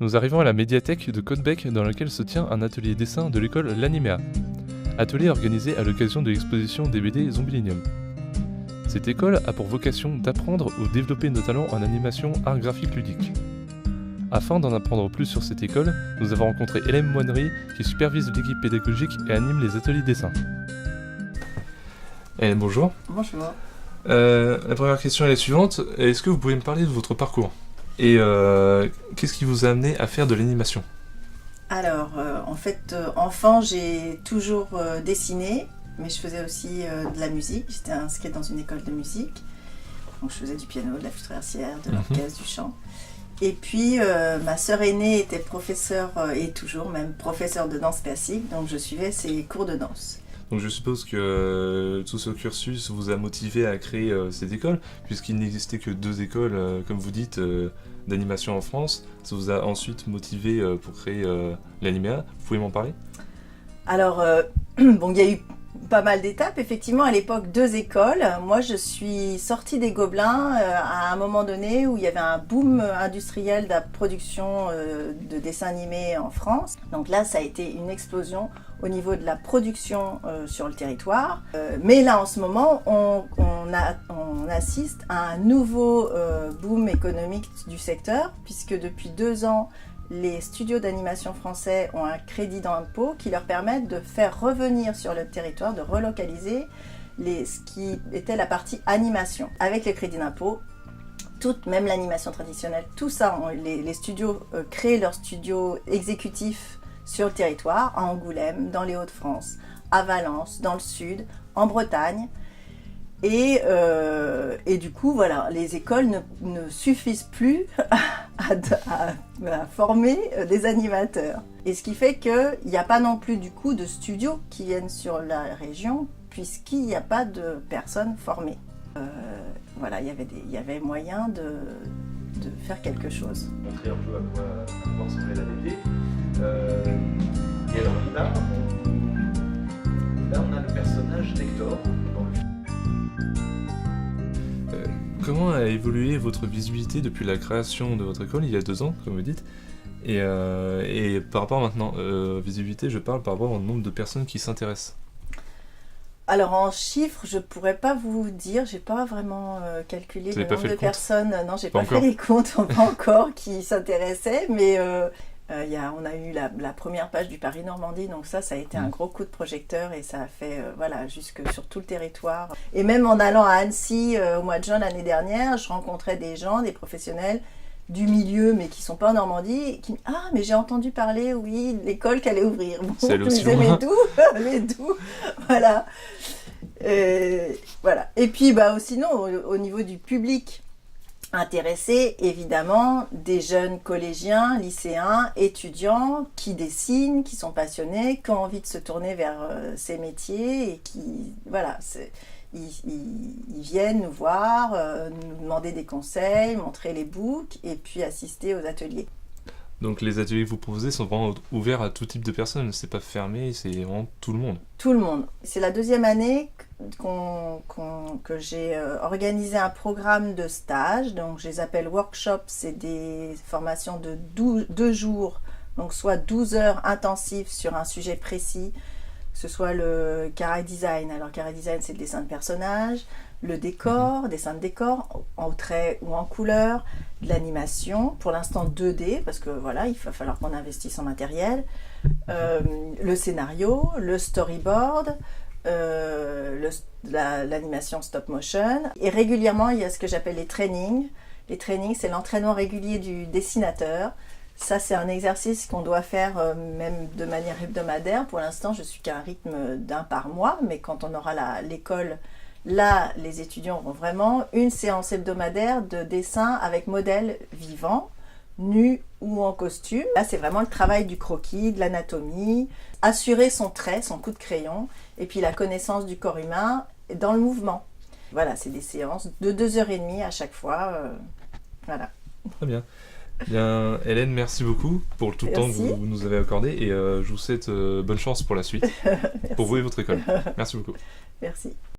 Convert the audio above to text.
Nous arrivons à la médiathèque de Caudebec dans laquelle se tient un atelier dessin de l'école L'Animéa. Atelier organisé à l'occasion de l'exposition des BD Zombilenium. Cette école a pour vocation d'apprendre ou développer nos talents en animation art graphique ludique. Afin d'en apprendre plus sur cette école, nous avons rencontré Hélène Moinery qui supervise l'équipe pédagogique et anime les ateliers dessin. Hélène, bonjour. Bonjour. La première question est la suivante. Est-ce que vous pouvez me parler de votre parcours ? Et qu'est-ce qui vous a amené à faire de l'animation ? Alors, enfant, j'ai toujours dessiné, mais je faisais aussi de la musique. J'étais inscrite dans une école de musique. Donc, je faisais du piano, de la flûte traversière, de l'orchestre, du chant. Et puis, ma sœur aînée était professeure, et toujours même professeure de danse classique, donc je suivais ses cours de danse. Donc je suppose que tout ce cursus vous a motivé à créer cette école, puisqu'il n'existait que 2 écoles, comme vous dites, d'animation en France. Ça vous a ensuite motivé pour créer l'Animéa. Vous pouvez m'en parler ? Alors, bon, il y a eu pas mal d'étapes. Effectivement, à l'époque, 2 écoles. Moi, je suis sortie des Gobelins à un moment donné où il y avait un boom industriel de la production de dessins animés en France. Donc là, ça a été une explosion au niveau de la production sur le territoire. Mais là, en ce moment, on assiste à un nouveau boom économique du secteur, puisque depuis 2 ans, les studios d'animation français ont un crédit d'impôt qui leur permet de faire revenir sur le territoire, de relocaliser ce qui était la partie animation. Avec le crédit d'impôt, même l'animation traditionnelle, tout ça, les studios créent leurs studios exécutifs sur le territoire, à Angoulême, dans les Hauts-de-France, à Valence, dans le Sud, en Bretagne. Et du coup, voilà, les écoles ne suffisent plus à former des animateurs. Et ce qui fait qu'il n'y a pas non plus du coup de studios qui viennent sur la région, puisqu'il n'y a pas de personnes formées. Voilà, il y avait moyen de faire quelque chose. Montrer un peu à quoi ressemblait la BD. Et alors là, on a le personnage d'Hector dans le film. Comment a évolué votre visibilité depuis la création de votre école il y a 2 ans, comme vous dites, et par rapport à maintenant, visibilité, je parle par rapport au nombre de personnes qui s'intéressent. Alors en chiffres, je pourrais pas vous dire, j'ai pas vraiment calculé le nombre de personnes. Non, j'ai pas fait les comptes, pas encore, qui s'intéressaient, mais on a eu la première page du Paris-Normandie, donc ça a été un gros coup de projecteur et ça a fait jusque sur tout le territoire. Et même en allant à Annecy au mois de juin l'année dernière, je rencontrais des gens, des professionnels du milieu, mais qui sont pas en Normandie, qui mais j'ai entendu parler, oui, de l'école qu'elle allait ouvrir. Bon, c'est aussi mais d'où voilà. Voilà. Et puis sinon, au niveau du public intéressé, évidemment, des jeunes collégiens, lycéens, étudiants qui dessinent, qui sont passionnés, qui ont envie de se tourner vers ces métiers et qui, voilà, ils viennent nous voir, nous demander des conseils, montrer les books et puis assister aux ateliers. Donc les ateliers que vous proposez sont vraiment ouverts à tout type de personnes, c'est pas fermé, c'est vraiment tout le monde. Tout le monde. C'est la 2e année que j'ai organisé un programme de stage, donc je les appelle workshops, c'est des formations de 2 jours, donc soit 12 heures intensives sur un sujet précis, que ce soit le carré design. Alors carré design, c'est le dessin de personnages, le décor, dessin de décor, en trait ou en couleur, de l'animation, pour l'instant 2D, parce que voilà, il va falloir qu'on investisse en matériel, le scénario, le storyboard, l'animation stop motion. Et régulièrement, il y a ce que j'appelle les trainings. Les trainings, c'est l'entraînement régulier du dessinateur. Ça, c'est un exercice qu'on doit faire même de manière hebdomadaire. Pour l'instant, je suis qu'à un rythme d'1 par mois, mais quand on aura l'école, là, les étudiants auront vraiment une séance hebdomadaire de dessin avec modèle vivant, nu ou en costume. Là, c'est vraiment le travail du croquis, de l'anatomie, assurer son trait, son coup de crayon, et puis la connaissance du corps humain dans le mouvement. Voilà, c'est des séances de 2h30 à chaque fois. Voilà. Très bien. Bien, Hélène, merci beaucoup pour tout le temps que vous nous avez accordé et je vous souhaite bonne chance pour la suite, pour vous et votre école. Merci beaucoup. Merci.